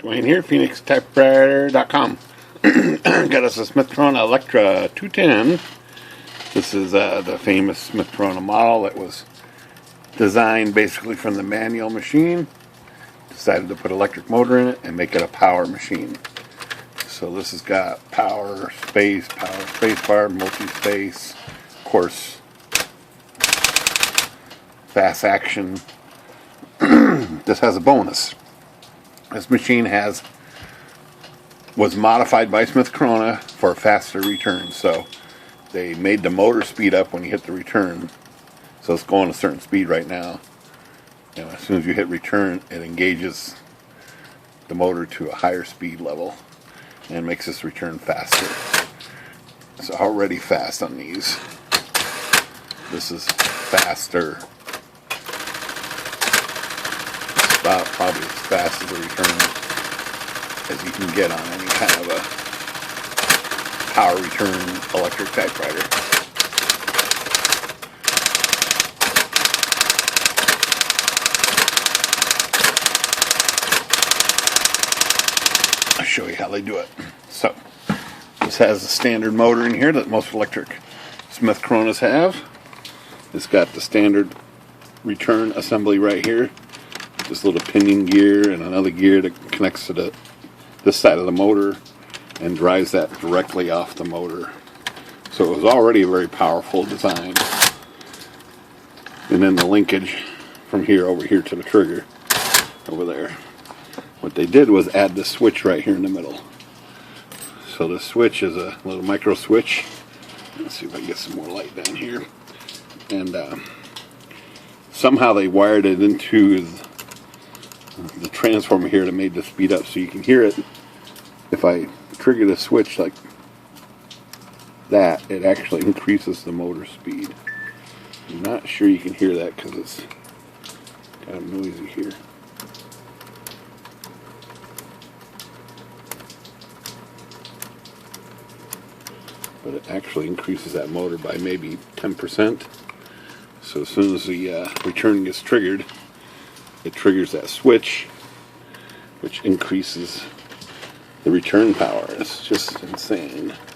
Dwayne here, PhoenixTypewriter.com. Got us a Smith Corona Electra 210. This is the famous Smith Corona model that was designed basically from the manual machine. Decided to put electric motor in it and make it a power machine. So this has got power space bar, multi-space, of course, fast action. This has a bonus. This machine was modified by Smith Corona for a faster return. So they made the motor speed up when you hit the return. So it's going a certain speed right now. And as soon as you hit return, it engages the motor to a higher speed level and makes this return faster. It's already fast on these. This is faster. It's about probably as fast as a return as you can get on any kind of a power return electric typewriter. I'll show you how they do it. So, this has a standard motor in here that most electric Smith Coronas have. It's got the standard return assembly right here. This little pinion gear and another gear that connects to this side of the motor and drives that directly off the motor. So it was already a very powerful design. And then the linkage from here over here to the trigger over there. What they did was add the switch right here in the middle. So the switch is a little micro switch. Let's see if I can get some more light down here. And somehow they wired it into the transformer here that made the speed up, so you can hear it. If I trigger the switch like that, it actually increases the motor speed. I'm not sure you can hear that because it's kind of noisy here. But it actually increases that motor by maybe 10%. So as soon as the return gets triggered, it triggers that switch, which increases the return power. It's just insane what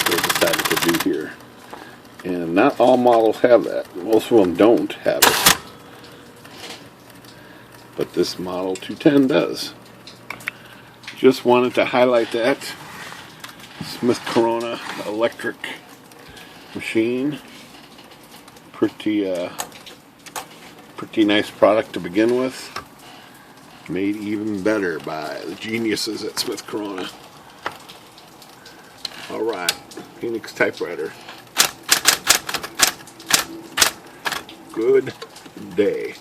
they decided to do here. And not all models have that. Most of them don't have it. But this model 210 does. Just wanted to highlight that. Smith Corona electric machine. Pretty nice product to begin with. Made even better by the geniuses at Smith Corona. Alright, Phoenix Typewriter. Good day.